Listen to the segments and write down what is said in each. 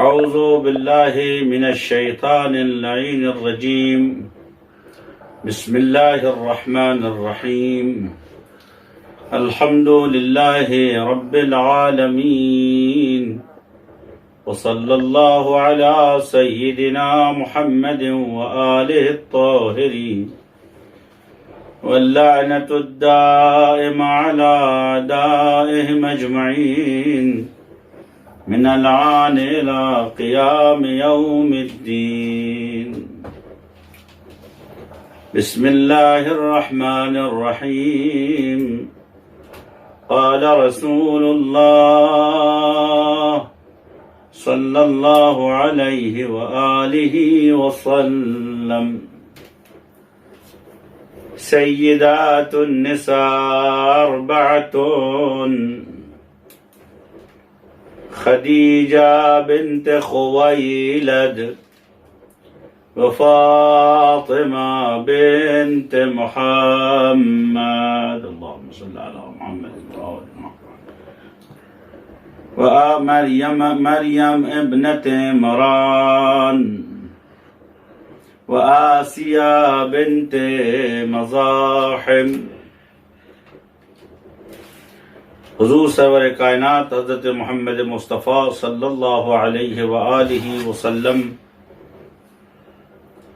اعوذ باللہ من الشیطان اللعین الرجیم بسم اللہ الرحمن الرحیم الحمد للہ رب العالمین وصلی اللہ علی سیدنا محمد وآلہ الطاہرین واللعنة الدائم على أعدائهم أجمعين من الآن إلى قيام يوم الدين بسم الله الرحمن الرحيم قال رسول الله صلى الله عليه وآله وسلم سیدات النساء اربعة خدیجہ بنت خویلد وفاطمہ بنت محمد اللهم صل على محمد ومريم ابنة عمران وآسیہ بنت مزاحم۔ حضور سرور کائنات حضرت محمد مصطفیٰ صلی اللہ علیہ وآلہ وسلم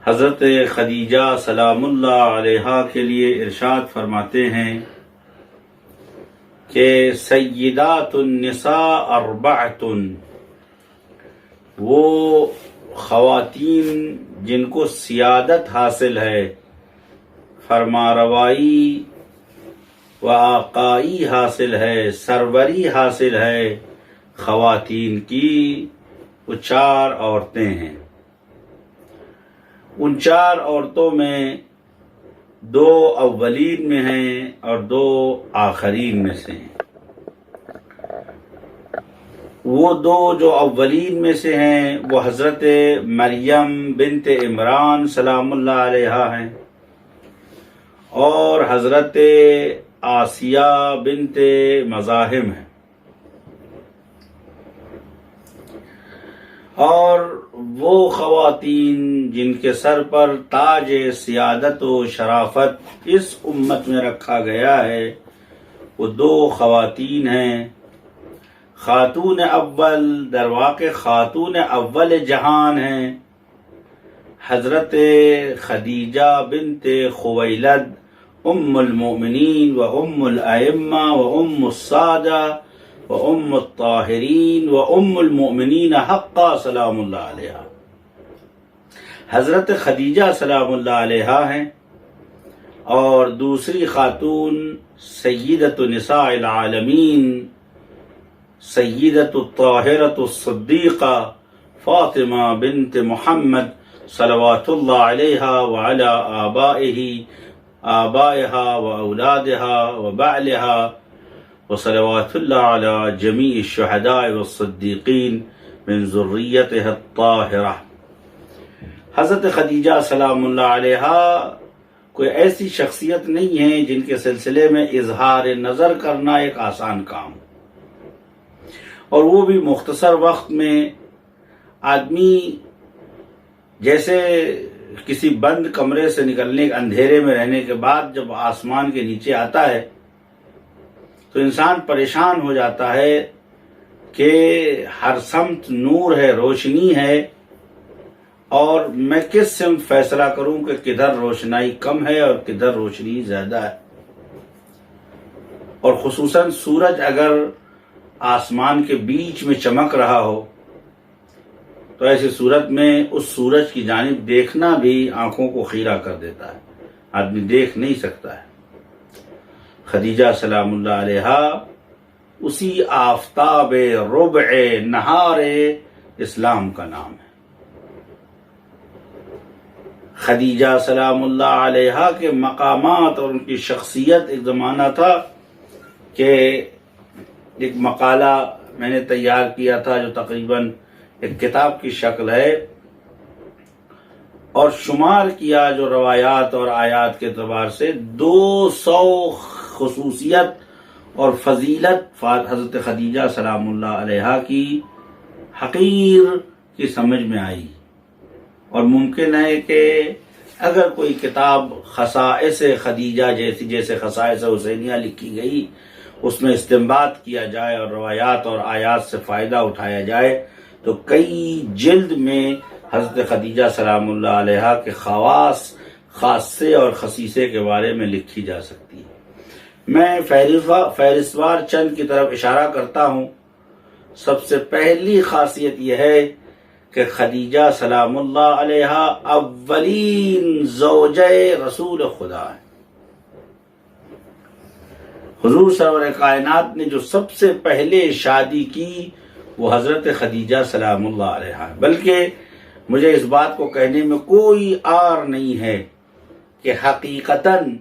حضرت خدیجہ سلام اللہ علیہا کے لیے ارشاد فرماتے ہیں کہ سیدات النساء اربعۃ، وہ خواتین جن کو سیادت حاصل ہے، فرماروائی و آقائی حاصل ہے، سروری حاصل ہے خواتین کی، وہ 4 عورتیں ہیں۔ ان 4 عورتوں میں 2 اولین میں ہیں اور 2 آخرین میں سے ہیں۔ وہ 2 جو اولین میں سے ہیں وہ حضرت مریم بنت عمران سلام اللہ علیہا ہیں، اور حضرت آسیہ بنت مزاحم ہیں۔ اور وہ خواتین جن کے سر پر تاج سیادت و شرافت اس امت میں رکھا گیا ہے، وہ 2 خواتین ہیں۔ خاتون اول، در واقع خاتون اول جہان ہیں، حضرت خدیجہ بنت خویلد ام المؤمنین و ام الائمہ و ام السادہ و ام الطاہرین و ام المؤمنین حقا سلام اللہ علیہا۔ حضرت خدیجہ سلام اللہ علیہا ہیں، اور دوسری خاتون سیدۃ نساء العالمین سیدۃ الطاہرۃ الصدیقہ فاطمہ بنت محمد صلوات اللہ علیہا وعلی آبائها وأولادها وبعلها وصلوات الله على جميع الشهداء والصديقين من ذريتها الطاهرة۔ حضرت خدیجہ سلام اللہ علیہا کوئی ایسی شخصیت نہیں ہے جن کے سلسلے میں اظہار نظر کرنا ایک آسان کام، اور وہ بھی مختصر وقت میں۔ آدمی جیسے کسی بند کمرے سے نکلنے، اندھیرے میں رہنے کے بعد جب آسمان کے نیچے آتا ہے تو انسان پریشان ہو جاتا ہے کہ ہر سمت نور ہے، روشنی ہے، اور میں کس سمت فیصلہ کروں کہ کدھر روشنائی کم ہے اور کدھر روشنی زیادہ ہے۔ اور خصوصاً سورج اگر آسمان کے بیچ میں چمک رہا ہو تو ایسی صورت میں اس سورج کی جانب دیکھنا بھی آنکھوں کو خیرہ کر دیتا ہے، آدمی دیکھ نہیں سکتا ہے۔ خدیجہ سلام اللہ علیہا اسی آفتاب ربع نہار اسلام کا نام ہے۔ خدیجہ سلام اللہ علیہا کے مقامات اور ان کی شخصیت، ایک زمانہ تھا کہ ایک مقالہ میں نے تیار کیا تھا جو تقریباً ایک کتاب کی شکل ہے، اور شمار کیا جو روایات اور آیات کے اعتبار سے 200 خصوصیت اور فضیلت حضرت خدیجہ سلام اللہ علیہا کی حقیر کی سمجھ میں آئی، اور ممکن ہے کہ اگر کوئی کتاب خصائص خدیجہ جیسے خصائص حسینیہ لکھی گئی، اس میں استنباط کیا جائے اور روایات اور آیات سے فائدہ اٹھایا جائے، تو کئی جلد میں حضرت خدیجہ سلام اللہ علیہا کے خاصے اور خصیصے کے بارے میں لکھی جا سکتی ہے۔ میں فہرستوار چند کی طرف اشارہ کرتا ہوں۔ سب سے پہلی خاصیت یہ ہے کہ خدیجہ سلام اللہ علیہا اولین زوجہ رسول خدا ہے۔ حضور سرور کائنات نے جو سب سے پہلے شادی کی وہ حضرت خدیجہ سلام اللہ علیہا ہے، بلکہ مجھے اس بات کو کہنے میں کوئی عار نہیں ہے کہ حقیقتاً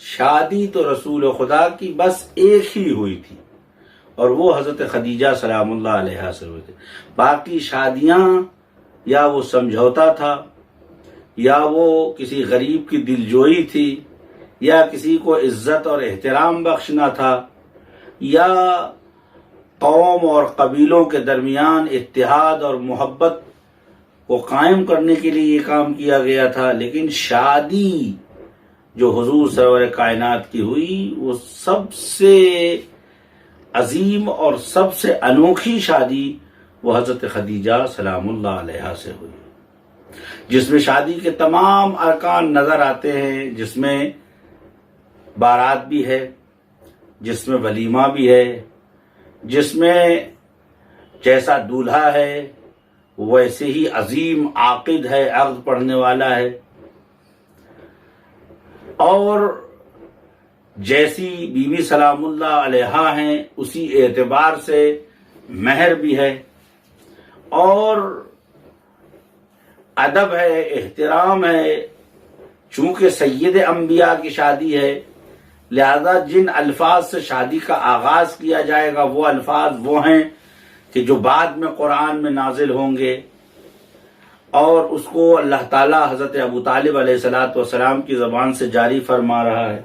شادی تو رسول خدا کی بس ایک ہی ہوئی تھی، اور وہ حضرت خدیجہ سلام اللہ علیہا سے ہوئی تھی۔ باقی شادیاں یا وہ سمجھوتا تھا، یا وہ کسی غریب کی دلجوئی تھی، یا کسی کو عزت اور احترام بخشنا تھا، یا قوم اور قبیلوں کے درمیان اتحاد اور محبت کو قائم کرنے کے لیے یہ کام کیا گیا تھا۔ لیکن شادی جو حضور سرور کائنات کی ہوئی وہ سب سے عظیم اور سب سے انوکھی شادی وہ حضرت خدیجہ سلام اللہ علیہا سے ہوئی، جس میں شادی کے تمام ارکان نظر آتے ہیں، جس میں بارات بھی ہے، جس میں ولیمہ بھی ہے، جس میں جیسا دولہا ہے ویسے ہی عظیم عاقد ہے، عقد پڑھنے والا ہے، اور جیسی بی بی سلام اللہ علیہا ہیں اسی اعتبار سے مہر بھی ہے، اور ادب ہے، احترام ہے۔ چونکہ سید انبیاء کی شادی ہے، لہذا جن الفاظ سے شادی کا آغاز کیا جائے گا وہ الفاظ وہ ہیں کہ جو بعد میں قرآن میں نازل ہوں گے، اور اس کو اللہ تعالیٰ حضرت ابو طالب علیہ السلام کی زبان سے جاری فرما رہا ہے۔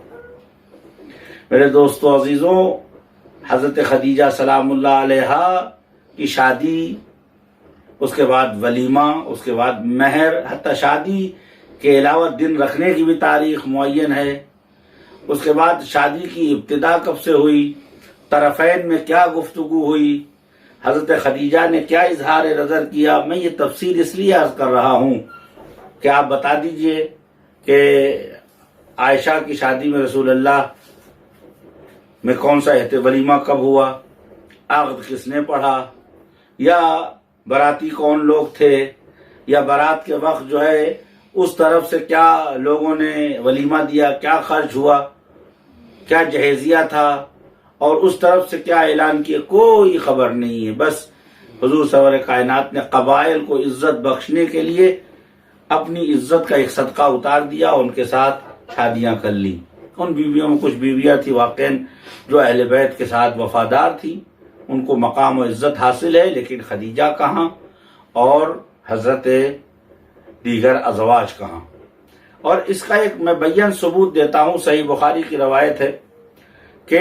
میرے دوستو عزیزوں، حضرت خدیجہ سلام اللہ علیہا کی شادی، اس کے بعد ولیمہ، اس کے بعد مہر، حتیٰ شادی کے علاوہ دن رکھنے کی بھی تاریخ معین ہے۔ اس کے بعد شادی کی ابتدا کب سے ہوئی، طرفین میں کیا گفتگو ہوئی، حضرت خدیجہ نے کیا اظہار نظر کیا، میں یہ تفصیل اس لیے عرض کر رہا ہوں کہ آپ بتا دیجئے کہ عائشہ کی شادی میں رسول اللہ میں کون سا ولیمہ کب ہوا، عقد کس نے پڑھا، یا باراتی کون لوگ تھے، یا بارات کے وقت جو ہے اس طرف سے کیا لوگوں نے ولیمہ دیا، کیا خرچ ہوا، کیا جہیزیہ تھا، اور اس طرف سے کیا اعلان کیا، کوئی خبر نہیں ہے۔ بس حضور سرور کائنات نے قبائل کو عزت بخشنے کے لیے اپنی عزت کا ایک صدقہ اتار دیا، ان کے ساتھ شادیاں کر لی۔ ان بیویوں میں کچھ بیویاں تھی واقعاً جو اہل بیت کے ساتھ وفادار تھی، ان کو مقام و عزت حاصل ہے، لیکن خدیجہ کہاں اور حضرت دیگر ازواج کہاں؟ اور اس کا ایک میں بیان ثبوت دیتا ہوں۔ صحیح بخاری کی روایت ہے کہ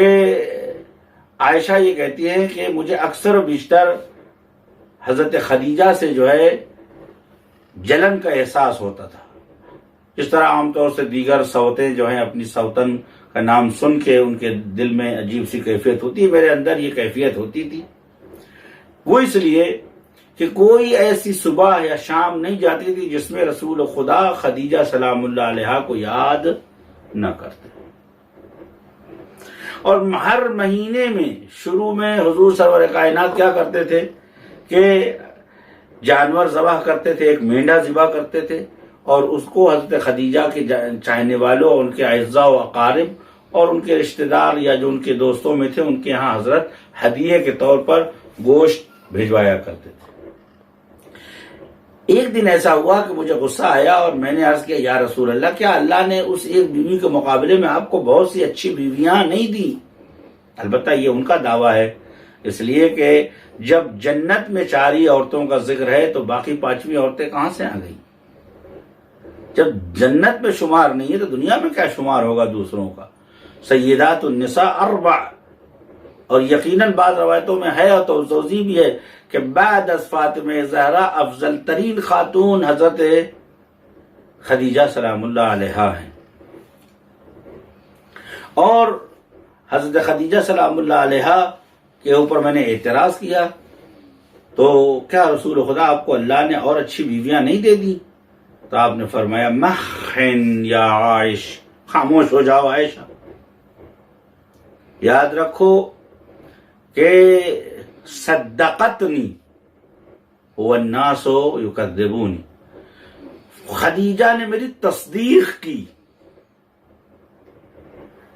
عائشہ یہ کہتی ہیں کہ مجھے اکثر و بیشتر حضرت خدیجہ سے جو ہے جلن کا احساس ہوتا تھا، جس طرح عام طور سے دیگر سوتیں جو ہیں اپنی سوتن کا نام سن کے ان کے دل میں عجیب سی کیفیت ہوتی ہے، میرے اندر یہ کیفیت ہوتی تھی۔ وہ اس لیے کہ کوئی ایسی صبح یا شام نہیں جاتی تھی جس میں رسول خدا خدیجہ سلام اللہ علیہا کو یاد نہ کرتے، اور ہر مہینے میں شروع میں حضور سرور کائنات کیا کرتے تھے کہ جانور ذبح کرتے تھے، ایک مینڈا ذبح کرتے تھے، اور اس کو حضرت خدیجہ کے چاہنے والوں اور ان کے اعزاء و اقارب اور ان کے رشتہ دار یا جو ان کے دوستوں میں تھے ان کے ہاں حضرت ہدیے کے طور پر گوشت بھیجوایا کرتے تھے۔ ایک دن ایسا ہوا کہ مجھے غصہ آیا اور میں نے عرض کیا، یا رسول اللہ، کیا اللہ نے اس ایک بیوی کے مقابلے میں آپ کو بہت سی اچھی بیویاں نہیں دی؟ البتہ یہ ان کا دعویٰ ہے، اس لیے کہ جب جنت میں 4 ہی عورتوں کا ذکر ہے تو باقی 5ویں عورتیں کہاں سے آ گئی؟ جب جنت میں شمار نہیں ہے تو دنیا میں کیا شمار ہوگا دوسروں کا؟ سیدات النساء 4، اور یقیناً بعض روایتوں میں ہے اور توضیح بھی ہے کہ بعد از فاطمہ زہرا افضل ترین خاتون حضرت خدیجہ سلام اللہ علیہا ہیں. اور حضرت خدیجہ سلام اللہ علیہا کے اوپر میں نے اعتراض کیا تو کیا رسول خدا آپ کو اللہ نے اور اچھی بیویاں نہیں دے دی؟ تو آپ نے فرمایا مخن یا عائش، خاموش ہو جاؤ عائشہ. یاد رکھو کہ صدقتنی والناس یکذبونی، خدیجہ نے میری تصدیق کی.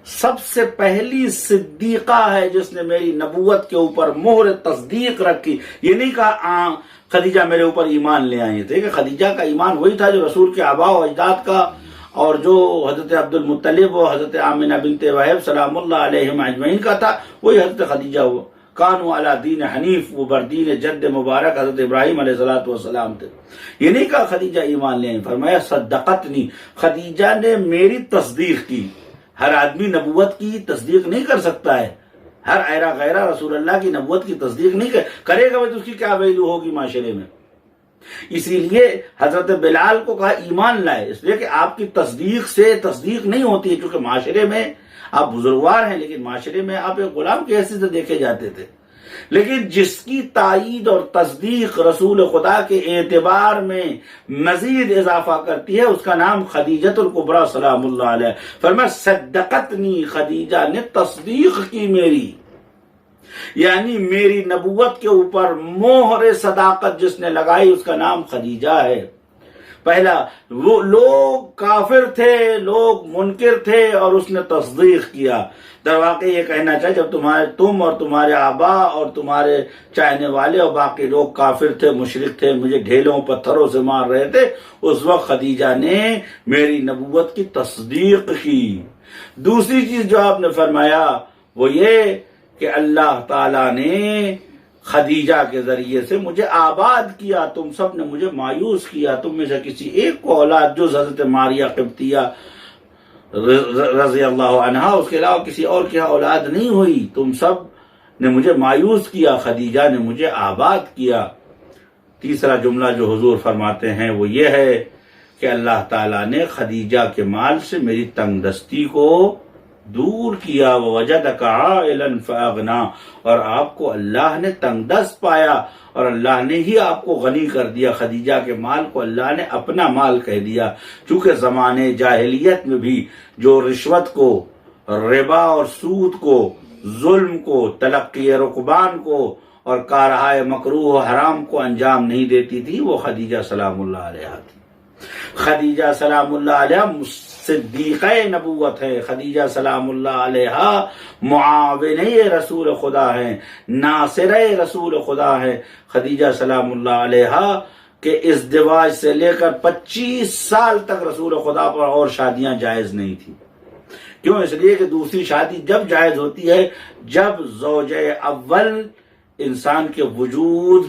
سب سے پہلی صدیقہ ہے جس نے میری نبوت کے اوپر مہر تصدیق رکھی. یہ نہیں کہا خدیجہ میرے اوپر ایمان لے آئی تھے، کہ خدیجہ کا ایمان وہی تھا جو رسول کے آباء و اجداد کا اور جو حضرت عبد المطلب و حضرت آمنہ بنت وہب سلام اللہ علیہم اجمعین کا تھا، وہی حضرت خدیجہ ہوا. کانوا علی دین حنیف، وہ بردین جد مبارک حضرت ابراہیم علیہ السلام تھے. یہ نہیں کہا خدیجہ ایمان لے آئی، فرمایا صدقتنی، خدیجہ نے میری تصدیق کی. ہر آدمی نبوت کی تصدیق نہیں کر سکتا ہے، ہر ایرا غیرہ رسول اللہ کی نبوت کی تصدیق نہیں کرے گا، تو اس کی کیا ویلو ہوگی معاشرے میں. اسی لیے حضرت بلال کو کہا ایمان لائے، اس لیے کہ آپ کی تصدیق سے تصدیق نہیں ہوتی ہے، کیونکہ معاشرے میں آپ بزرگوار ہیں لیکن معاشرے میں آپ ایک غلام کی حیثیت سے دیکھے جاتے تھے. لیکن جس کی تائید اور تصدیق رسول خدا کے اعتبار میں مزید اضافہ کرتی ہے، اس کا نام خدیجۃ الکبریٰ سلام اللہ علیہ. فرمایا صدقتنی، خدیجہ نے تصدیق کی میری، یعنی میری نبوت کے اوپر مہر صداقت جس نے لگائی اس کا نام خدیجہ ہے. پہلا وہ لوگ کافر تھے، لوگ منکر تھے اور اس نے تصدیق کیا. در واقع یہ کہنا چاہیے جب تم اور تمہارے آبا اور تمہارے چاہنے والے اور باقی لوگ کافر تھے، مشرک تھے، مجھے ڈھیلوں پتھروں سے مار رہے تھے، اس وقت خدیجہ نے میری نبوت کی تصدیق کی. دوسری چیز جو آپ نے فرمایا وہ یہ کہ اللہ تعالیٰ نے خدیجہ کے ذریعے سے مجھے آباد کیا. تم سب نے مجھے مایوس کیا، تم میں سے کسی ایک کو اولاد جز حضرت ماریہ قبطیہ رضی اللہ عنہا، اس کے علاوہ کسی اور کی اولاد نہیں ہوئی. تم سب نے مجھے مایوس کیا، خدیجہ نے مجھے آباد کیا. تیسرا جملہ جو حضور فرماتے ہیں وہ یہ ہے کہ اللہ تعالیٰ نے خدیجہ کے مال سے میری تنگ دستی کو دور کیا. وَوَجَدَكَ عَائِلًا فَأَغْنَا، اور آپ کو اللہ نے تنگ دست پایا اور اللہ نے ہی آپ کو غنی کر دیا. خدیجہ کے مال کو اللہ نے اپنا مال کہہ دیا. چونکہ زمانے جاہلیت میں بھی جو رشوت کو، ربا اور سود کو، ظلم کو، تلقی رکبان کو اور کارہائے مکروہ و حرام کو انجام نہیں دیتی تھی، وہ خدیجہ سلام اللہ علیہ تھی. خدیجہ سلام اللہ علیہ صدیقہ نبوت ہے. خدیجہ سلام اللہ علیہ معاونہ رسول خدا ہے، ناصرہ رسول خدا ہے. خدیجہ سلام اللہ علیہ کے ازدواج سے لے کر 25 سال تک رسول خدا پر اور شادیاں جائز نہیں تھی. کیوں؟ اس لیے کہ دوسری شادی جب جائز ہوتی ہے جب زوج اول انسان کے وجود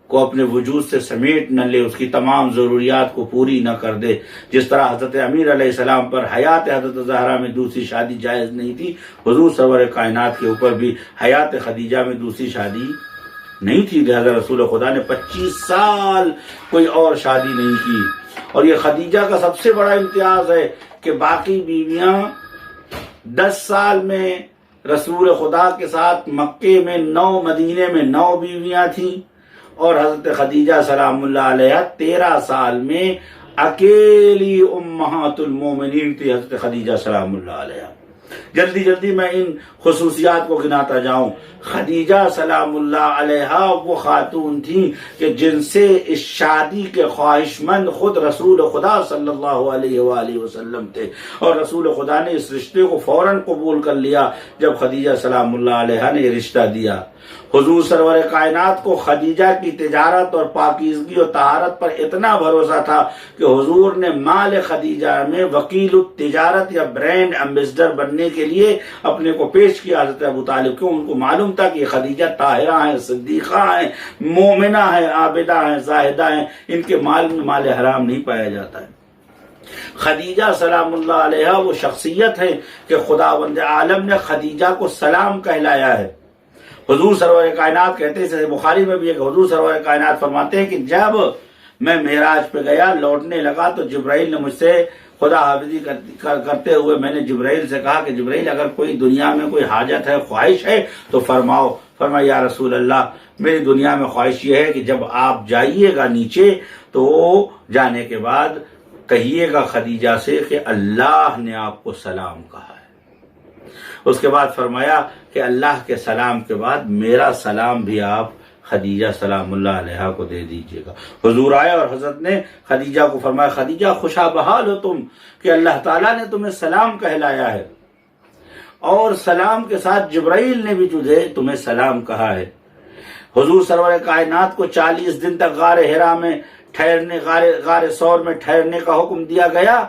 کو اپنے وجود سے سمیٹ نہ لے، اس کی تمام ضروریات کو پوری نہ کر دے. جس طرح حضرت امیر علیہ السلام پر حیات حضرت زہرا میں دوسری شادی جائز نہیں تھی، حضور سرور کائنات کے اوپر بھی حیات خدیجہ میں دوسری شادی نہیں تھی. لہذا رسول خدا نے 25 سال کوئی اور شادی نہیں کی. اور یہ خدیجہ کا سب سے بڑا امتیاز ہے کہ باقی بیویاں 10 سال میں رسول خدا کے ساتھ مکے میں 9، مدینے میں 9 بیویاں تھیں، اور حضرت خدیجہ سلام اللہ علیہ 13 سال میں اکیلی امہات المومنین تھی حضرت خدیجہ سلام اللہ علیہ. جلدی میں ان خصوصیات کو گناتا جاؤں. خدیجہ سلام اللہ علیہ وہ خاتون تھیں کہ جن سے اس شادی کے خواہش مند خود رسول خدا صلی اللہ علیہ وآلہ وسلم تھے، اور رسول خدا نے اس رشتے کو فوراً قبول کر لیا جب خدیجہ سلام اللہ علیہ نے یہ رشتہ دیا. حضور سرور کائنات کو خدیجہ کی تجارت اور پاکیزگی اور طہارت پر اتنا بھروسہ تھا کہ حضور نے مال خدیجہ میں وکیل التجارت یا برینڈ ایمبیسڈر بننے کے لیے اپنے کو پیش کیا حضرت ابو طالب. کیوں؟ ان کو معلوم تھا کہ خدیجہ طاہرہ ہیں، صدیقہ ہیں، مومنہ ہیں، عابدہ ہیں، زاہدہ ہیں، ان کے مال میں مال حرام نہیں پایا جاتا ہے. خدیجہ سلام اللہ علیہ وہ شخصیت ہے کہ خداوند عالم نے خدیجہ کو سلام کہلایا ہے. حضور سرور کائنات کہتے ہیں، بخاری میں بھی ایک حضور سرور کائنات فرماتے ہیں کہ جب میں معراج پہ گیا، لوٹنے لگا تو جبرائیل نے مجھ سے خدا حافظی کرتے ہوئے میں نے جبرائیل سے کہا کہ جبرائیل اگر کوئی دنیا میں کوئی حاجت ہے، خواہش ہے تو فرماؤ۔ فرمایا یا رسول اللہ میری دنیا میں خواہش یہ ہے کہ جب آپ جائیے گا نیچے تو جانے کے بعد کہیے گا خدیجہ سے کہ اللہ نے آپ کو سلام کہا ہے۔ اس کے بعد فرمایا کہ اللہ کے سلام کے بعد میرا سلام بھی آپ خدیجہ سلام اللہ علیہا کو دے دیجیے گا۔ حضور آئے اور حضرت نے خدیجہ کو فرمایا خدیجہ خوشا بحال ہو تم کہ اللہ تعالیٰ نے تمہیں سلام کہلایا ہے، اور سلام کے ساتھ جبرائیل نے بھی تمہیں سلام کہا ہے۔ حضور سرور کائنات کو 40 دن تک غار حرا میں ٹھہرنے، غار ثور میں ٹھہرنے کا حکم دیا گیا۔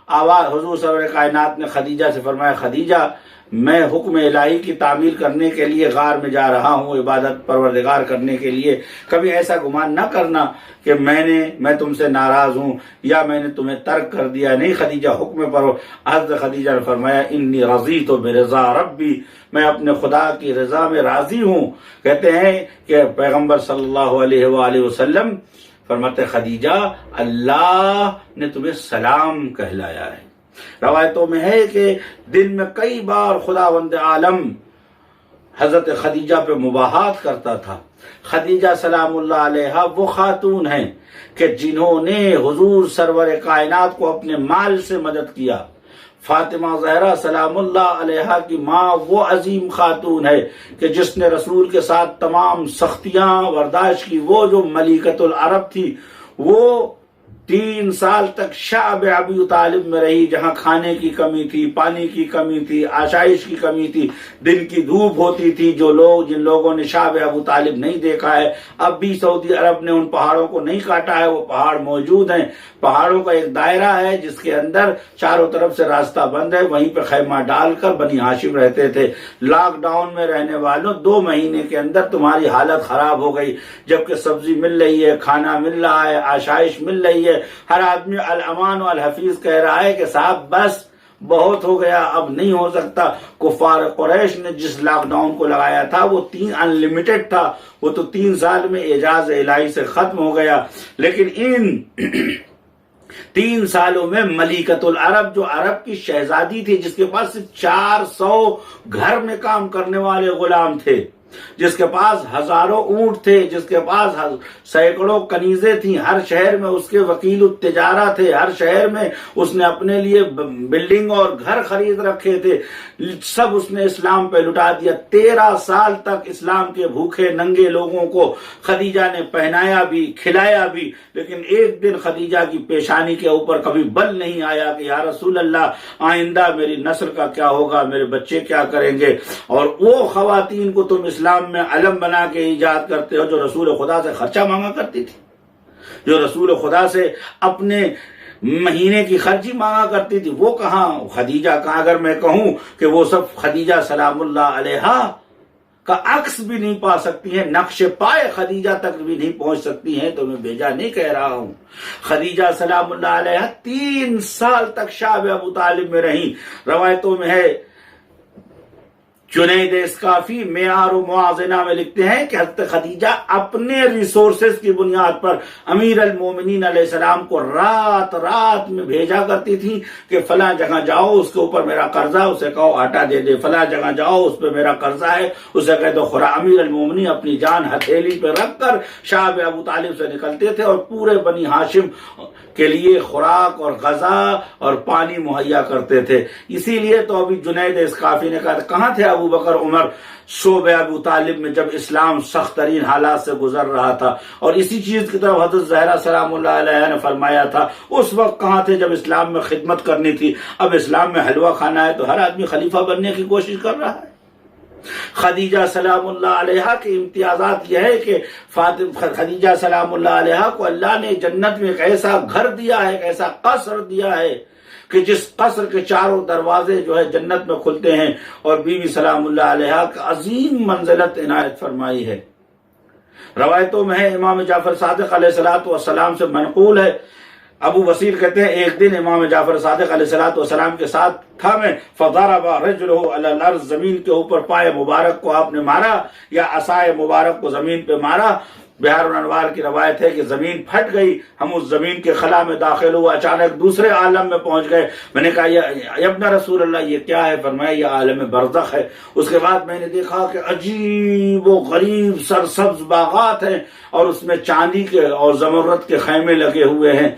آواز حضور سرور کائنات نے خدیجہ سے فرمایا خدیجہ میں حکم الہی کی تعمیل کرنے کے لیے غار میں جا رہا ہوں، عبادت پروردگار کرنے کے لیے، کبھی ایسا گمان نہ کرنا کہ میں تم سے ناراض ہوں یا میں نے تمہیں ترک کر دیا، نہیں خدیجہ حکم پر۔ حضرت خدیجہ نے فرمایا انی رضیت برضا ربی، میں اپنے خدا کی رضا میں راضی ہوں۔ کہتے ہیں کہ پیغمبر صلی اللہ علیہ وآلہ وسلم فرماتے خدیجہ اللہ نے تمہیں سلام کہلایا ہے۔ روایتوں میں ہے کہ دن میں کئی بار خداوند عالم حضرت خدیجہ پہ مباحات کرتا تھا۔ خدیجہ سلام اللہ علیہا وہ خاتون ہیں کہ جنہوں نے حضور سرور کائنات کو اپنے مال سے مدد کیا۔ فاطمہ زہرا سلام اللہ علیہا کی ماں وہ عظیم خاتون ہے کہ جس نے رسول کے ساتھ تمام سختیاں برداشت کی۔ وہ جو ملکۃ العرب تھی، وہ 3 سال تک شعب ابی طالب میں رہی، جہاں کھانے کی کمی تھی، پانی کی کمی تھی، آشائش کی کمی تھی، دن کی دھوپ ہوتی تھی۔ جن لوگوں نے شعب ابو طالب نہیں دیکھا ہے، اب بھی سعودی عرب نے ان پہاڑوں کو نہیں کاٹا ہے، وہ پہاڑ موجود ہیں۔ پہاڑوں کا ایک دائرہ ہے جس کے اندر چاروں طرف سے راستہ بند ہے، وہیں پہ خیمہ ڈال کر بنی ہاشم رہتے تھے۔ لاک ڈاؤن میں رہنے والوں 2 مہینے کے اندر تمہاری حالت خراب ہو گئی، جبکہ سبزی مل رہی ہے، کھانا مل رہا ہے، آشائش مل رہی ہے، ہر آدمی الامان والحفیظ کہہ رہا ہے کہ صاحب بس بہت ہو گیا، اب نہیں ہو سکتا۔ کفار قریش نے جس لاک ڈاؤن کو لگایا تھا وہ 3 انلمیٹڈ تھا، وہ تو 3 سال میں اعجاز الہی سے ختم ہو گیا۔ لیکن ان 3 سالوں میں ملکۃ العرب جو عرب کی شہزادی تھی، جس کے پاس 400 گھر میں کام کرنے والے غلام تھے، جس کے پاس ہزاروں اونٹ تھے، جس کے پاس سینکڑوں کنیزیں تھیں، ہر شہر میں اس کے وکیل التجارہ تھے، ہر شہر میں اس نے اپنے لیے بلڈنگ اور گھر خرید رکھے تھے، سب اس نے اسلام پہ لٹا دیا۔ 13 سال تک اسلام کے بھوکے ننگے لوگوں کو خدیجہ نے پہنایا بھی، کھلایا بھی، لیکن ایک دن خدیجہ کی پیشانی کے اوپر کبھی بل نہیں آیا کہ یا رسول اللہ آئندہ میری نسل کا کیا ہوگا، میرے بچے کیا کریں گے۔ اور وہ خواتین کو تم اسلام میں علم بنا کے ایجاد کرتے ہو جو رسول خدا سے خرچہ مانگا کرتی تھی، جو رسول خدا سے اپنے مہینے کی خرچی مانگا کرتی تھی، وہ کہاں، خدیجہ کہاں۔ اگر میں کہوں کہ وہ سب خدیجہ سلام اللہ علیہا کا عکس بھی نہیں پا سکتی ہیں، نقش پائے خدیجہ تک بھی نہیں پہنچ سکتی ہیں، تو میں بیجا نہیں کہہ رہا ہوں۔ خدیجہ سلام اللہ علیہا 3 سال تک شعب ابو طالب میں رہیں۔ روایتوں میں ہے، جنید اسکافی معیار و موازنہ میں لکھتے ہیں کہ حضرت خدیجہ اپنے ریسورسز کی بنیاد پر امیر المومنین علیہ السلام کو رات رات میں بھیجا کرتی تھی کہ فلاں جگہ جاؤ، اس کے اوپر میرا قرضہ، اسے کہو آٹا دے دے، فلاں جگہ جاؤ، اس پہ میرا قرضہ ہے، اسے کہہ دو خورا۔ امیر المومنین اپنی جان ہتھیلی پہ رکھ کر شعب ابو طالب سے نکلتے تھے اور پورے بنی ہاشم کے لیے خوراک اور غذا اور پانی مہیا کرتے تھے۔ اسی لیے تو ابھی جنید اسکافی نے کہا کہاں تھے ابو بکر عمر شعب ابو طالب میں جب اسلام سخت ترین حالات سے گزر رہا تھا، اور اسی چیز کی طرف حضرت زہرا سلام اللہ علیہ نے فرمایا تھا اس وقت کہاں تھے جب اسلام میں خدمت کرنی تھی۔ اب اسلام میں حلوہ کھانا ہے تو ہر آدمی خلیفہ بننے کی کوشش کر رہا ہے۔ خدیجہ سلام اللہ علیہا کے امتیازات یہ ہے کہ خدیجہ سلام اللہ علیہا کو اللہ نے جنت میں ایک ایسا گھر دیا ہے، ایک ایسا قصر دیا ہے کہ جس قصر کے چاروں دروازے جو ہے جنت میں کھلتے ہیں، اور بی بی سلام اللہ علیہا کا عظیم منزلت عنایت فرمائی ہے۔ روایتوں میں ہے، امام جعفر صادق علیہ السلام سے منقول ہے ابو بصیر کہتے ہیں ایک دن امام جعفر صادق علیہ السلام کے ساتھ تھا میں، فضرب رجلہ علی الارض، زمین کے اوپر پائے مبارک کو آپ نے مارا یا عصائے مبارک کو زمین پہ مارا۔ بہار الانوار کی روایت ہے کہ زمین پھٹ گئی، ہم اس زمین کے خلا میں داخل ہوئے، اچانک دوسرے عالم میں پہنچ گئے۔ میں نے کہا یا ابن رسول اللہ یہ کیا ہے؟ فرمایا یہ عالم برزخ ہے۔ اس کے بعد میں نے دیکھا کہ عجیب و غریب سرسبز باغات ہیں اور اس میں چاندی کے اور زمرد کے خیمے لگے ہوئے ہیں۔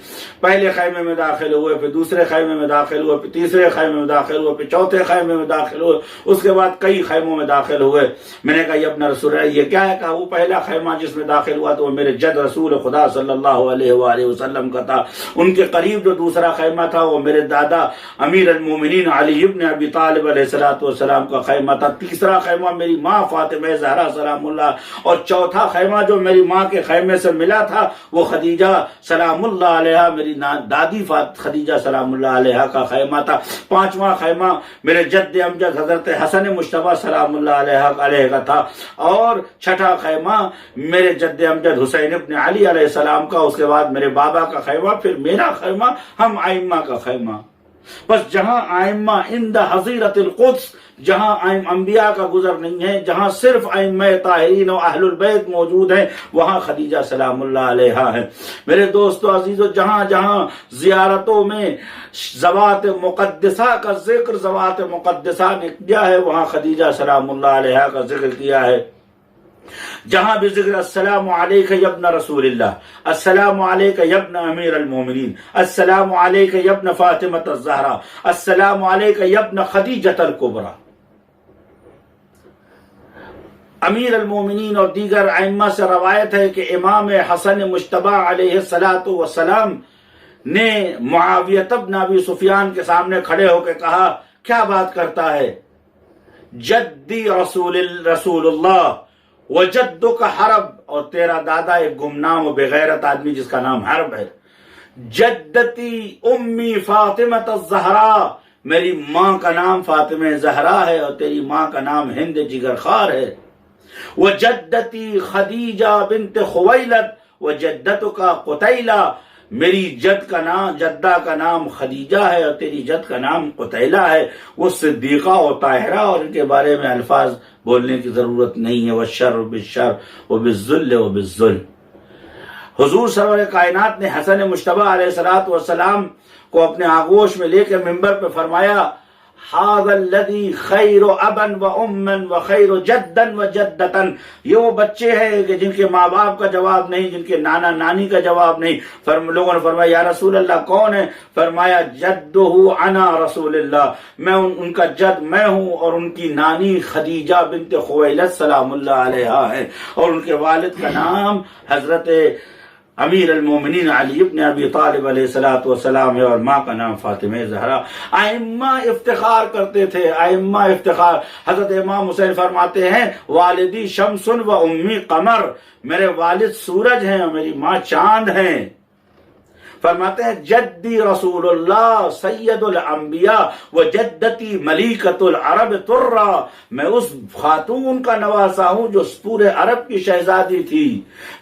پہلے خیمے میں داخل ہوئے، پھر دوسرے خیمے میں داخل ہوئے، پھر تیسرے خیمے میں داخل ہوئے، پھر چوتھے خیمے میں داخل ہوئے، اس کے بعد کئی خیموں میں داخل ہوئے۔ میں نے کہا یا ابن رسول اللہ یہ کیا ہے؟ کہا وہ پہلا خیمہ جس میں داخل ہوا تو وہ میرے جد رسول خدا صلی اللہ علیہ وآلہ وسلم کا تھا۔ ان کے قریب جو دوسرا خیمہ تھا وہ میرے دادا امیر المومنین علی ابن ابی طالب علیہ السلام کا خیمہ تھا۔ تیسرا خیمہ میری ماں فاطمہ زہرا سلام اللہ، اور چوتھا خیمہ جو میری ماں کے خیمے سے ملا تھا وہ خدیجہ سلام اللہ علیہ، میری دادی خدیجہ سلام اللہ علیہ کا خیمہ تھا۔ پانچواں خیمہ میرے جد امجد حضرت حسن مجتبی سلام اللہ علیہ کا تھا، اور چھٹا خیمہ میرے جد امجد حسین ابن علی علیہ السلام کا، اس کے بعد میرے بابا کا خیمہ، پھر میرا خیمہ، ہم ائمہ کا خیمہ۔ بس جہاں ائمہ عند حظیرۃ القدس، جہاں انبیاء کا گزر نہیں ہے، جہاں صرف ائمہ طاہرین و اہل البیت موجود ہیں، وہاں خدیجہ سلام اللہ علیہا ہے۔ میرے دوستو عزیزو، جہاں جہاں زیارتوں میں ذوات مقدسہ کا ذکر ذوات مقدسہ نے کیا ہے، وہاں خدیجہ سلام اللہ علیہا کا ذکر کیا ہے۔ جہاں بھی ذکر السلام علیک یا ابن رسول اللہ، السلام علیک یا ابن امیر المومنین، السلام علیک یا ابن فاطمہ الزہرا، السلام علیک یا ابن خدیجہ الکبریٰ۔ امیر المومنین اور دیگر ائمہ سے روایت ہے کہ امام حسن مجتبی علیہ السلام نے معاویہ بن ابی سفیان کے سامنے کھڑے ہو کے کہا کیا بات کرتا ہے؟ جدی رسول اللہ وجدک حرب، اور تیرا دادا ایک گمنام و بغیرت آدمی جس کا نام حرب ہے۔ جدتی امی فاطمہ الزہرا، میری ماں کا نام فاطمہ زہرا ہے اور تیری ماں کا نام ہند جگر خار ہے۔ وجدتی خدیجہ بنت خویلد وجدتک قتیلہ، میری جدہ کا نام خدیجہ ہے اور تیری جد کا نام قتیلہ ہے۔ وہ صدیقہ اور طاہرہ، اور ان کے بارے میں الفاظ بولنے کی ضرورت نہیں ہے۔ والشر بالشر وبالذل وبالذل۔ حضور سرور کائنات نے حسن مجتبی علیہ السلام کو اپنے آغوش میں لے کے ممبر پہ فرمایا ھذا الذی خیر ابا و اما و خیر جدا و جدتا، یہ وہ بچے ہیں کہ جن کے ماں باپ کا جواب نہیں، جن کے نانا نانی کا جواب نہیں۔ لوگوں نے فرمایا یا رسول اللہ کون ہے؟ فرمایا جدہ انا رسول اللہ، میں ان کا جد میں ہوں، اور ان کی نانی خدیجہ بنت خویلد سلام اللہ علیہا ہے، اور ان کے والد کا نام حضرت امیر المومنین علی ابن ابی طالب علیہ السلام ہے، اور ماں کا نام فاطمہ زہرا۔ ائمہ افتخار کرتے تھے، ائمہ افتخار۔ حضرت امام حسین فرماتے ہیں والدی شمس و امی قمر، میرے والد سورج ہیں اور میری ماں چاند ہیں۔ فرماتے ہیں جدی رسول اللہ سید الانبیاء و جدتی ملیکۃ العرب ترا، میں اس خاتون کا نواسا ہوں جو پورے عرب کی شہزادی تھی،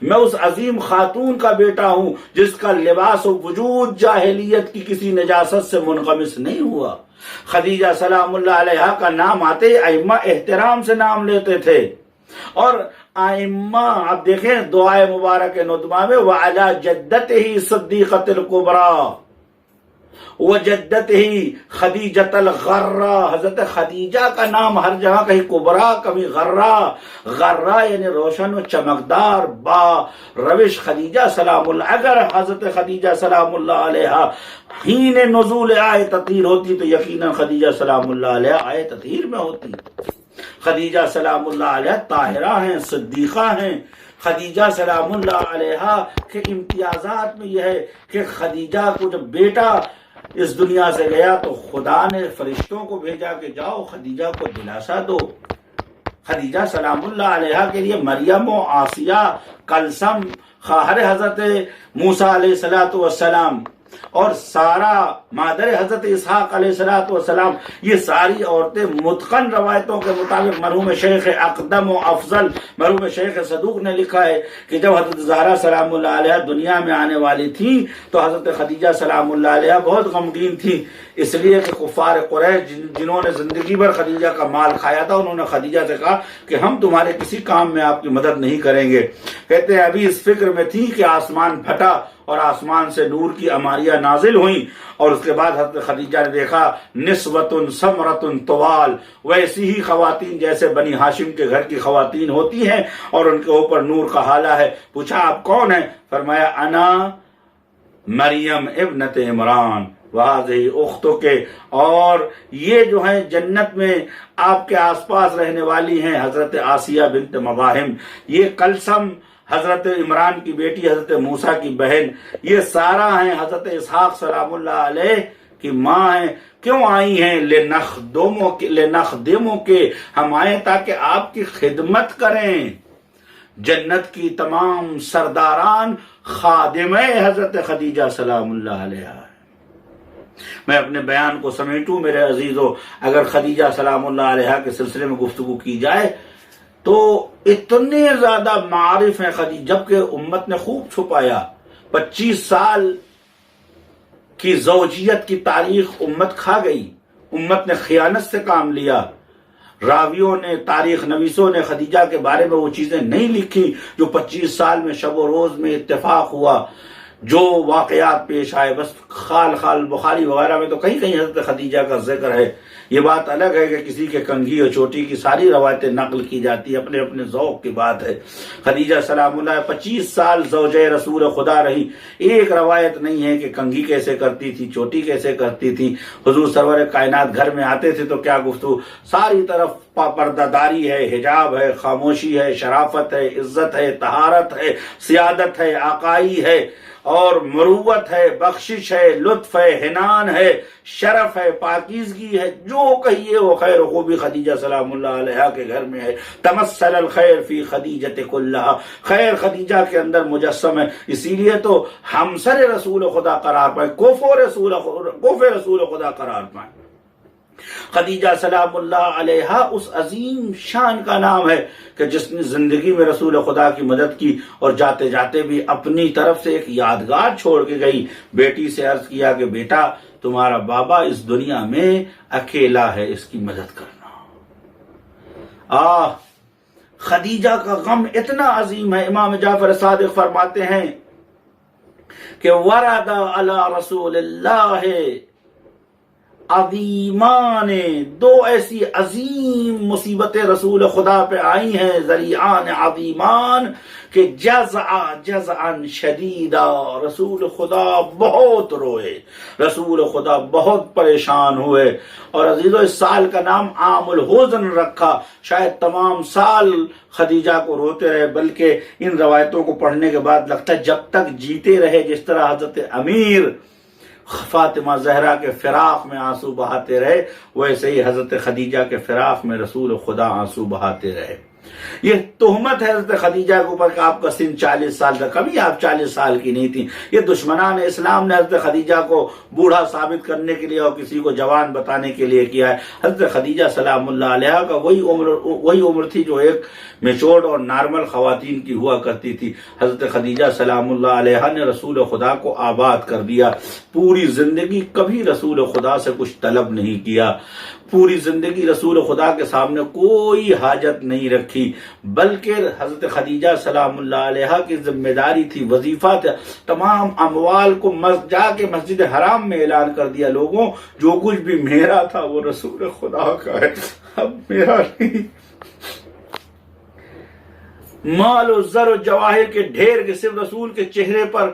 میں اس عظیم خاتون کا بیٹا ہوں جس کا لباس و وجود جاہلیت کی کسی نجاست سے منغمس نہیں ہوا۔ خدیجہ سلام اللہ علیہا کا نام آتے ائمہ احترام سے نام لیتے تھے، اور ائمہ اب دیکھیں دعائے مبارک ندمہ میں وعلی جدتہ صدیقۃ الکبریٰ وجدتہ خدیجۃ الغراء، حضرت خدیجہ کا نام ہر جگہ کہیں کبریٰ کبھی غراء، غراء یعنی روشن و چمکدار با روش خدیجہ سلام اللہ۔ اگر حضرت خدیجہ سلام اللہ علیہا حین نزول آئے تطہیر ہوتی تو یقیناً خدیجہ سلام اللہ علیہا آئے تطہیر میں ہوتی۔ خدیجہ سلام اللہ علیہ طاہرہ ہیں، صدیقہ ہیں۔ خدیجہ سلام اللہ علیہ کے امتیازات میں یہ ہے کہ خدیجہ کو جب بیٹا اس دنیا سے گیا تو خدا نے فرشتوں کو بھیجا کہ جاؤ خدیجہ کو دلاسا دو۔ خدیجہ سلام اللہ علیہ کے لیے مریم و آسیہ کلثم خواہر حضرت موسیٰ علیہ السلام اور سارا مادر حضرت اسحاق علیہ السلام یہ ساری عورتیں متقن روایتوں کے مطابق مرحوم شیخ اقدم و افضل مرحوم شیخ صدوق نے لکھا ہے کہ جب حضرت زہرا سلام اللہ علیہ دنیا میں آنے والی تھی تو حضرت خدیجہ سلام اللہ علیہ بہت غمگین تھی، اس لیے کہ کفار قریش جنہوں نے زندگی بھر خدیجہ کا مال کھایا تھا انہوں نے خدیجہ سے کہا کہ ہم تمہارے کسی کام میں آپ کی مدد نہیں کریں گے۔ کہتے ہیں ابھی اس فکر میں تھی کہ آسمان پھٹا اور آسمان سے نور کی اماریاں نازل ہوئیں، اور اس کے بعد حضرت خدیجہ نے دیکھا نسوۃ سمرۃ طوال، ویسی ہی خواتین جیسے بنی ہاشم کے گھر کی خواتین ہوتی ہیں اور ان کے اوپر نور کا حالہ ہے۔ پوچھا آپ کون ہیں؟ فرمایا انا مریم ابنت عمران وہذہ اختوں کے، اور یہ جو ہیں جنت میں آپ کے آس پاس رہنے والی ہیں حضرت آسیہ بنت مزاحم، یہ کلثم حضرت عمران کی بیٹی حضرت موسیٰ کی بہن، یہ سارا ہیں حضرت اسحاق سلام اللہ علیہ کی ماں ہیں۔ کیوں آئی ہیں؟ لنخدموں کے، ہم آئے تاکہ آپ کی خدمت کریں۔ جنت کی تمام سرداران خادمہ حضرت خدیجہ سلام اللہ علیہ۔ میں اپنے بیان کو سمیٹوں میرے عزیزو، اگر خدیجہ سلام اللہ علیہ کے سلسلے میں گفتگو کی جائے تو اتنے زیادہ معارف ہیں خدیجہ، جبکہ امت نے خوب چھپایا۔ 25 سال کی زوجیت کی تاریخ امت کھا گئی، امت نے خیانت سے کام لیا۔ راویوں نے، تاریخ نویسوں نے خدیجہ کے بارے میں وہ چیزیں نہیں لکھی جو 25 سال میں شب و روز میں اتفاق ہوا، جو واقعات پیش آئے۔ بس خال بخاری وغیرہ میں تو کہیں کہیں حضرت خدیجہ کا ذکر ہے۔ یہ بات الگ ہے کہ کسی کے کنگھی اور چوٹی کی ساری روایتیں نقل کی جاتی، اپنے اپنے ذوق کی بات ہے۔ خدیجہ سلام اللہ 25 سال زوجہ رسول خدا رہی، ایک روایت نہیں ہے کہ کنگھی کیسے کرتی تھی، چوٹی کیسے کرتی تھی۔ حضور سرور کائنات گھر میں آتے تھے تو کیا گفتگو، ساری طرف پردہ داری ہے، حجاب ہے، خاموشی ہے، شرافت ہے، عزت ہے، طہارت ہے، سیادت ہے، آقائی ہے، اور مروت ہے، بخشش ہے، لطف ہے، حنان ہے، شرف ہے، پاکیزگی ہے، جو کہیے وہ خیر و خوبی خدیجہ سلام اللہ علیہ کے گھر میں ہے۔ تمثل الخیر فی خدیجۃ کلھا، خیر خدیجہ کے اندر مجسم ہے، اسی لیے تو ہمسر رسول خدا قرار پائے، کوفو رسول خدا قرار پائے۔ خدیجہ سلام اللہ علیہ اس عظیم شان کا نام ہے کہ جس نے زندگی میں رسول خدا کی مدد کی اور جاتے جاتے بھی اپنی طرف سے ایک یادگار چھوڑ کے گئی۔ بیٹی سے عرض کیا کہ بیٹا تمہارا بابا اس دنیا میں اکیلا ہے، اس کی مدد کرنا۔ خدیجہ کا غم اتنا عظیم ہے، امام جعفر صادق فرماتے ہیں کہ ورد علی رسول اللہ عظیمان، دو ایسی عظیم مصیبتیں رسول خدا پہ آئی ہیں، ذریعان عظیمان کہ جزعا شدیدا، رسول خدا بہت روئے، رسول خدا بہت پریشان ہوئے۔ اور عزیزو اس سال کا نام عام الحزن رکھا، شاید تمام سال خدیجہ کو روتے رہے، بلکہ ان روایتوں کو پڑھنے کے بعد لگتا ہے جب تک جیتے رہے، جس طرح حضرت امیر فاطمہ زہرا کے فراق میں آنسو بہاتے رہے، ویسے ہی حضرت خدیجہ کے فراق میں رسول خدا آنسو بہاتے رہے۔ یہ تہمت ہے حضرت خدیجہ کے اوپر کہ آپ کا سن 40 سال تھا، کبھی آپ 40 سال کی نہیں تھی۔ یہ دشمنان اسلام نے حضرت خدیجہ کو بوڑھا ثابت کرنے کے لیے اور کسی کو جوان بتانے کے لیے کیا ہے۔ حضرت خدیجہ سلام اللہ علیہ کا وہی عمر تھی جو ایک میچورڈ اور نارمل خواتین کی ہوا کرتی تھی۔ حضرت خدیجہ سلام اللہ علیہ نے رسول خدا کو آباد کر دیا، پوری زندگی کبھی رسول خدا سے کچھ طلب نہیں کیا، پوری زندگی رسول خدا کے سامنے کوئی حاجت نہیں رکھی، بلکہ حضرت خدیجہ سلام اللہ علیہ کی ذمہ داری تھی، وظیفہ تھا، تمام اموال کو جا کے مسجد حرام میں اعلان کر دیا، لوگوں جو کچھ بھی میرا تھا وہ رسول خدا کا ہے، اب میرا نہیں۔ مال و زر و جواہر کے ڈھیر کے صرف رسول کے چہرے پر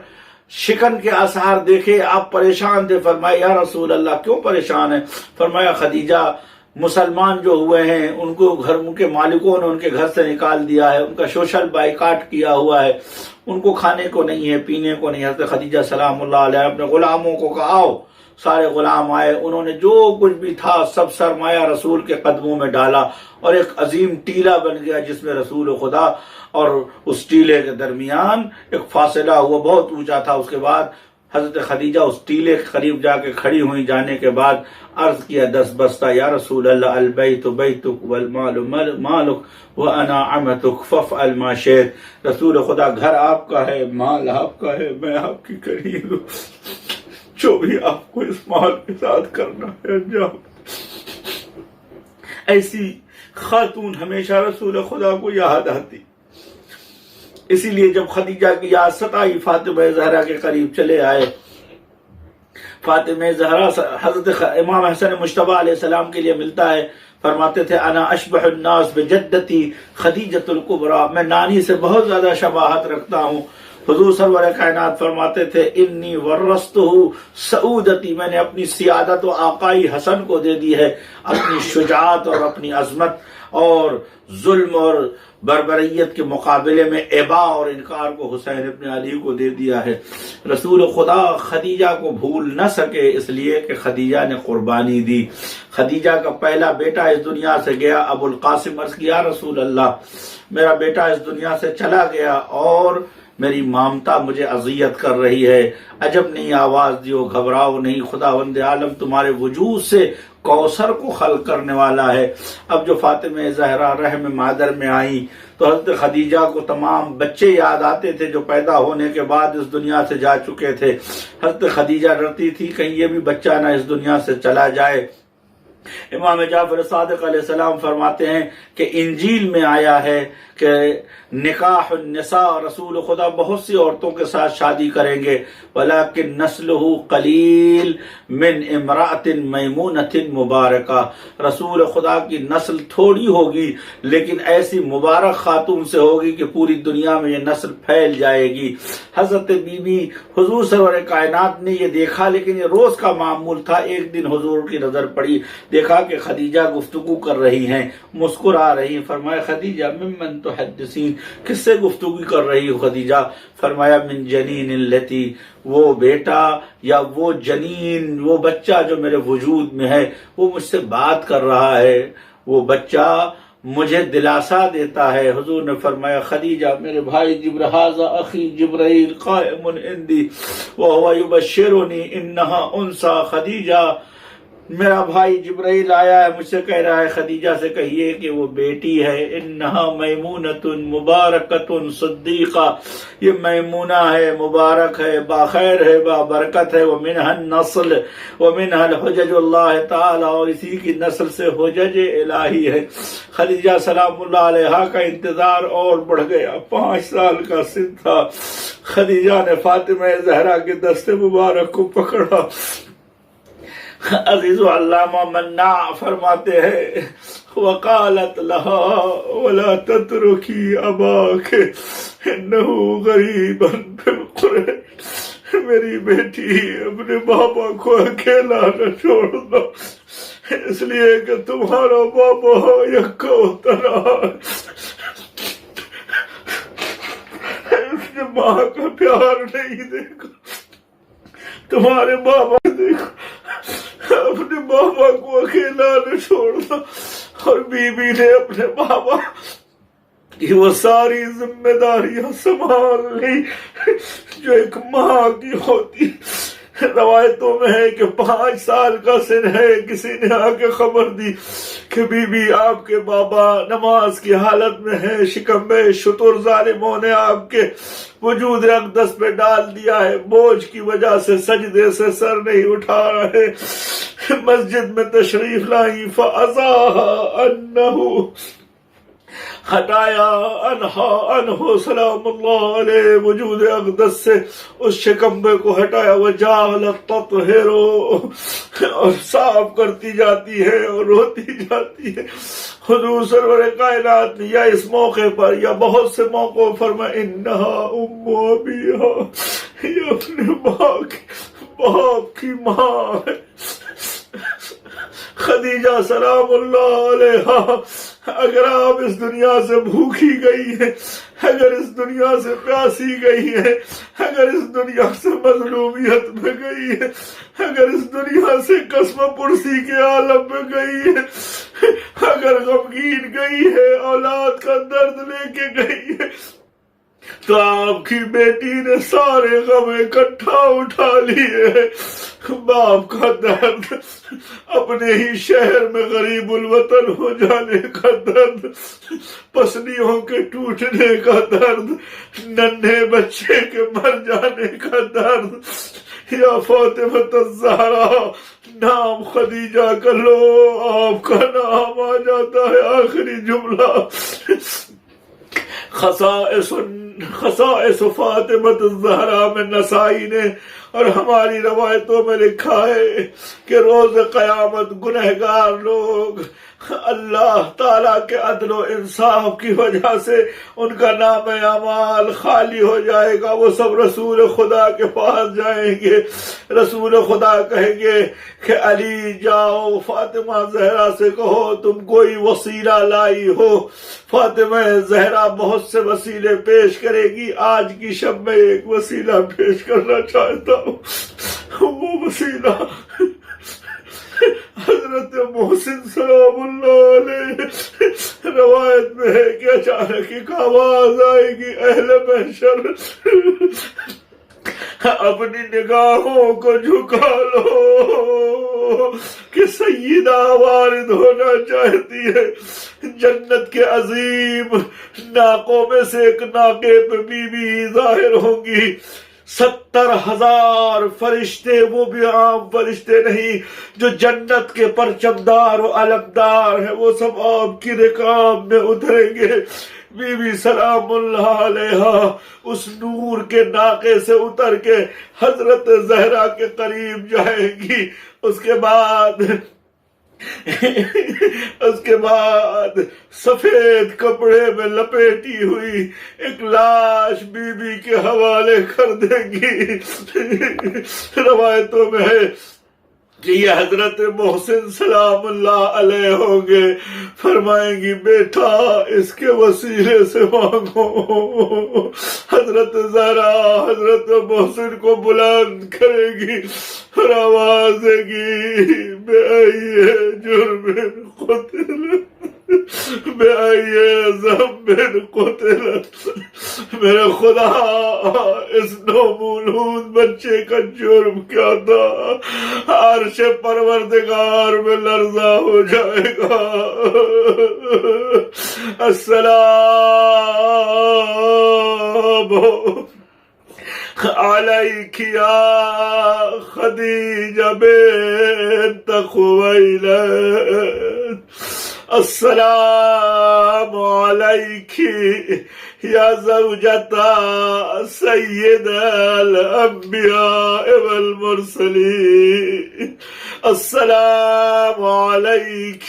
شکن کے آثار دیکھے، آپ پریشان تھے۔ فرمایا یا رسول اللہ کیوں پریشان ہیں؟ فرمایا خدیجہ مسلمان جو ہوئے ہیں ان کو ان کے مالکوں نے ان کے گھر سے نکال دیا ہے، ان کا سوشل بائیکاٹ کیا ہوا ہے، ان کو کھانے کو نہیں ہے، پینے کو نہیں۔ حضرت خدیجہ سلام اللہ علیہ اپنے غلاموں کو کہا آؤ، سارے غلام آئے، انہوں نے جو کچھ بھی تھا سب سرمایہ رسول کے قدموں میں ڈالا اور ایک عظیم ٹیلہ بن گیا جس میں رسول خدا اور اس ٹیلے کے درمیان ایک فاصلہ ہوا، بہت اونچا تھا۔ اس کے بعد حضرت خدیجہ اس ٹیلے کے قریب جا کے کھڑی ہوئی، جانے کے بعد عرض کیا دس بستہ، یا رسول اللہ البیت بیتک والمال مالک وانا عمتک فافعل ما شئت۔ رسول خدا گھر آپ کا ہے، مال آپ کا ہے، میں آپ کی قریب ہوں، جو بھی آپ کو اس مال کے ساتھ کرنا ہے انجام۔ ایسی خاتون ہمیشہ رسول خدا کو یاد آتی، اسی لیے جب خدیجہ کی یاد ستائی فاطمہ زہرا کے قریب چلے آئے۔ فاطمہ زہرا حضرت امام حسن مجتبی علیہ السلام کے لیے ملتا ہے، فرماتے تھے انا اشبہ الناس بجدتی خدیجۃ الکبریٰ، میں نانی سے بہت زیادہ شباہت رکھتا ہوں۔ حضور سرور کائنات فرماتے تھے انی ورثتہ سعودتی، میں نے اپنی سیادت و آقائی حسن کو دے دی ہے، اپنی شجاعت اور اپنی عظمت اور ظلم اور بربریت کے مقابلے میں ابا اور انکار کو حسین ابن علی کو دے دیا ہے۔ رسول خدا خدیجہ کو بھول نہ سکے، اس لیے کہ خدیجہ نے قربانی دی۔ خدیجہ کا پہلا بیٹا اس دنیا سے گیا، ابو القاسم عرض کیا رسول اللہ میرا بیٹا اس دنیا سے چلا گیا اور میری مامتا مجھے اذیت کر رہی ہے، عجب نہیں آواز دیو، گھبراؤ نہیں، خداوند عالم تمہارے وجود سے کوثر کو خلق کرنے والا ہے۔ اب جو فاطمہ زہرا رحم مادر میں آئیں تو حضرت خدیجہ کو تمام بچے یاد آتے تھے جو پیدا ہونے کے بعد اس دنیا سے جا چکے تھے۔ حضرت خدیجہ ڈرتی تھی کہیں یہ بھی بچہ نہ اس دنیا سے چلا جائے۔ امام جعفر صادق علیہ السلام فرماتے ہیں کہ انجیل میں آیا ہے کہ نکاح النساء، رسول خدا بہت سی عورتوں کے ساتھ شادی کریں گے، ولیکن نسلہ قلیل من امرأۃ میمونۃ مبارکہ، رسول خدا کی نسل تھوڑی ہوگی لیکن ایسی مبارک خاتون سے ہوگی کہ پوری دنیا میں یہ نسل پھیل جائے گی۔ حضرت بی بی حضور سرور کائنات نے یہ دیکھا، لیکن یہ روز کا معمول تھا۔ ایک دن حضور کی نظر پڑی، دیکھا کہ خدیجہ گفتگو کر رہی ہیں، مسکرا رہی ہیں۔ فرمایا خدیجہ ممن تحدثین، کس سے گفتگو کر رہی ہو خدیجہ؟ فرمایا من جنین التی، وہ بیٹا یا وہ جنین، وہ بچہ جو میرے وجود میں ہے وہ مجھ سے بات کر رہا ہے، وہ بچہ مجھے دلاسا دیتا ہے۔ حضور نے فرمایا خدیجہ میرے بھائی جبرائیل اخی جبرائیل قائم عندی وہو یبشرنی انہا انثی، خدیجہ میرا بھائی جبرائیل آیا ہے، مجھ سے کہہ رہا ہے خدیجہ سے کہیے کہ وہ بیٹی ہے، انہا میمونۃ مبارکۃ صدیقہ، یہ میمونہ ہے، مبارک ہے، باخیر ہے، بابرکت ہے، ومنہا النسل ومنہا الحجج اللہ تعالی، اور اسی کی نسل سے حجج الہی ہے۔ خدیجہ سلام اللہ علیہا کا انتظار اور بڑھ گیا، 5 سال کا سن تھا۔ خدیجہ نے فاطمہ زہرا کے دست مبارک کو پکڑا۔ عزیز و علامہ مناع فرماتے ہیں وقالت لها ولا تترکی اباک انہ غریبا بالقریش، میری بیٹی اپنے بابا کو اکیلا نہ چھوڑ دو، اس لیے کہ تمہارا بابا یکا ہوتا رہا، اس نے ماں کا پیار نہیں دیکھا، تمہارے بابا دیکھو، اپنے بابا کو اکیلا نہ چھوڑنا۔ اور بی بی نے اپنے بابا کی وہ ساری ذمہ داریاں سنبھال لی جو ایک ماں کی ہوتی۔ روایتوں میں ہے کہ 5 سال کا سن ہے، کسی نے آ کے خبر دی کہ بی بی آپ کے بابا نماز کی حالت میں ہے، شکمبے شتر ظالموں نے آپ کے وجود اقدس پہ ڈال دیا ہے، بوجھ کی وجہ سے سجدے سے سر نہیں اٹھا رہے، مسجد میں تشریف لائی فَأَزَاهَا أَنَّهُ، ہٹایا انہو سلام اللہ علیہ وجود اقدس سے اس شکمبے کو ہٹایا، وجعلت تطہر، اور صاف کرتی جاتی ہے اور روتی جاتی ہے۔ حضور سرور کائنات نے یا اس موقع پر یا بہت سے موقعوں پر فرمایا انہا ام ابیہا، یہ اپنے باپ کی ماں ہے۔ خدیجہ سلام اللہ علیہا اگر آپ اس دنیا سے بھوکی گئی ہیں، اگر اس دنیا سے پیاسی گئی ہے، اگر اس دنیا سے مظلومیت میں گئی ہے، اگر اس دنیا سے قسم پرسی کے عالم میں گئی ہے، اگر غمگین گئی ہے، اولاد کا درد لے کے گئی ہے، تو آپ کی بیٹی نے سارے غم اکٹھا اٹھا لیے، باپ کا درد، اپنے ہی شہر میں غریب الوطن ہو جانے کا درد، پسلیوں کے ٹوٹنے کا درد، ننھے بچے کے مر جانے کا درد۔ یا فاطمہ الزہرا، نام خدیجہ کا لو، آپ کا نام آ جاتا ہے آخری جملہ۔ خصائص فاطمہ الزہرا میں نسائی نے اور ہماری روایتوں میں لکھا ہے کہ روز قیامت گنہگار لوگ اللہ تعالیٰ کے عدل و انصاف کی وجہ سے ان کا نام اعمال خالی ہو جائے گا، وہ سب رسول خدا کے پاس جائیں گے۔ رسول خدا کہیں گے کہ علی جاؤ فاطمہ زہرا سے کہو تم کوئی وسیلہ لائی ہو۔ فاطمہ زہرا بہت سے وسیلے پیش کرے گی، آج کی شب میں ایک وسیلہ پیش کرنا چاہتا ہوں۔ وہ وسیلہ حضرت محسن سلام اللہ علیہ، روایت میں ہے کہ اچانک ایک آواز آئے گی، اہل محشر اپنی نگاہوں کو جھکا لو کہ سیدہ وارد ہونا چاہتی ہے۔ جنت کے عظیم ناقوں میں سے ایک ناقے پہ بی بی ظاہر ہوں گی، 70,000 فرشتے، وہ بھی عام فرشتے نہیں، جو جنت کے پرچمدار و علمدار ہیں، وہ سب آپ کی رکاب میں اتریں گے۔ بی بی سلام اللہ علیہا اس نور کے ناقے سے اتر کے حضرت زہرا کے قریب جائے گی۔ اس کے بعد سفید کپڑے میں لپیٹی ہوئی ایک لاش بی بی کے حوالے کر دیں گی۔ روایتوں میں ہے کہ یہ حضرت محسن سلام اللہ علیہ ہوں گے، فرمائیں گی بیٹا اس کے وسیلے سے مانگو۔ حضرت زہرا حضرت محسن کو بلند کرے گی اور آواز دے گی، بے آئیے جرم قتل، بے آئیے ذنب قتلت۔ میرے خدا اس نومولود بچے کا جرم کیا تھا؟ عرش پروردگار میں لرزہ ہو جائے گا۔ السلام علیک یا خدیجہ بنت خویلد، السلام علیک یا زوجتا سید الانبیاء والمرسلین، السلام علیک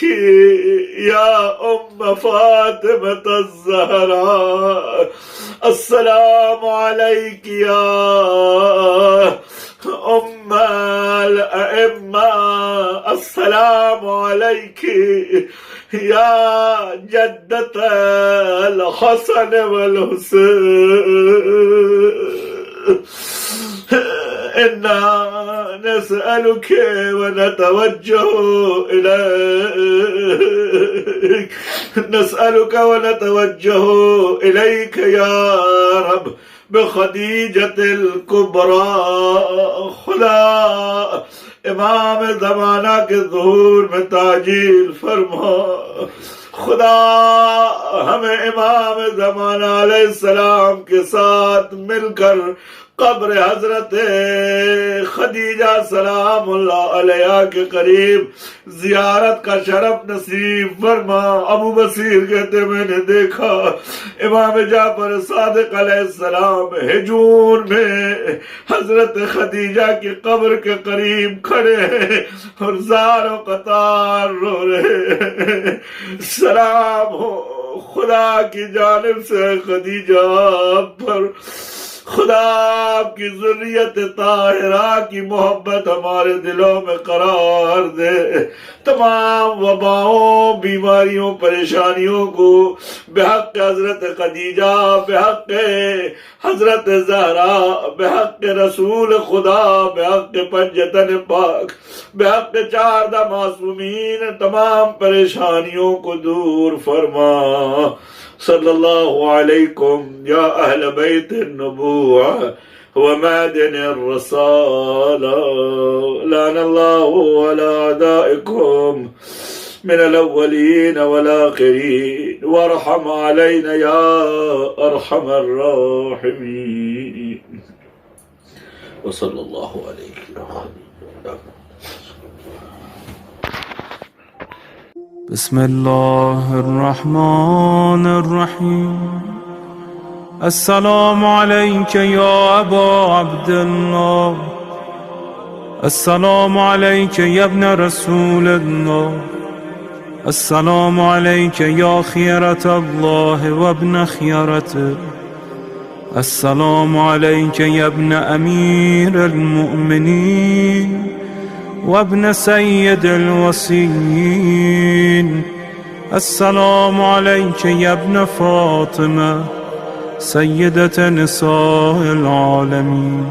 یا ام فاطمة الزہرا، السلام علیک یا ام الائمہ، السلام علیک یا جدت الحسن والحسین، انا نسألك ونتوجه إليك، نسألك ونتوجه إليك يا رب بخدیجة الکبریٰ۔ خدا امام زمانہ کے ظہور میں تعجیل فرما، خدا ہمیں امام زمانہ علیہ السلام کے ساتھ مل کر قبر حضرت خدیجہ سلام اللہ علیہ کے قریب زیارت کا شرف نصیب فرما۔ ابو بصیر کہتے میں نے دیکھا امام جعفر صادق علیہ السلام ہجون میں حضرت خدیجہ کی قبر کے قریب کھڑے ہیں اور زار و قطار رو رہے ہیں۔ سلام ہو خدا کی جانب سے خدیجہ پر، خدا آپ کی ذریت طاہرہ کی محبت ہمارے دلوں میں قرار دے، تمام وباؤں، بیماریوں، پریشانیوں کو بحق حضرت خدیجہ، بحق حضرت زہرا، بحق رسول خدا، بحق پنجتن پاک، بحق 4 معصومین تمام پریشانیوں کو دور فرما۔ صلى الله عليكم يا أهل بيت النبوة ومعدن الرسالة. لعن الله على أعدائكم من الأولين والآخرين، وارحم علينا يا أرحم الراحمين. وصلى الله عليه وسلم. بسم الله الرحمن الرحيم. السلام عليك يا أبا عبد الله. السلام عليك يا ابن رسول الله. السلام عليك يا خيرة الله وابن خيرته. السلام عليك يا ابن أمير المؤمنين وابن سيد الوصيين. السلام عليك يا ابن فاطمة سيدة نساء العالمين.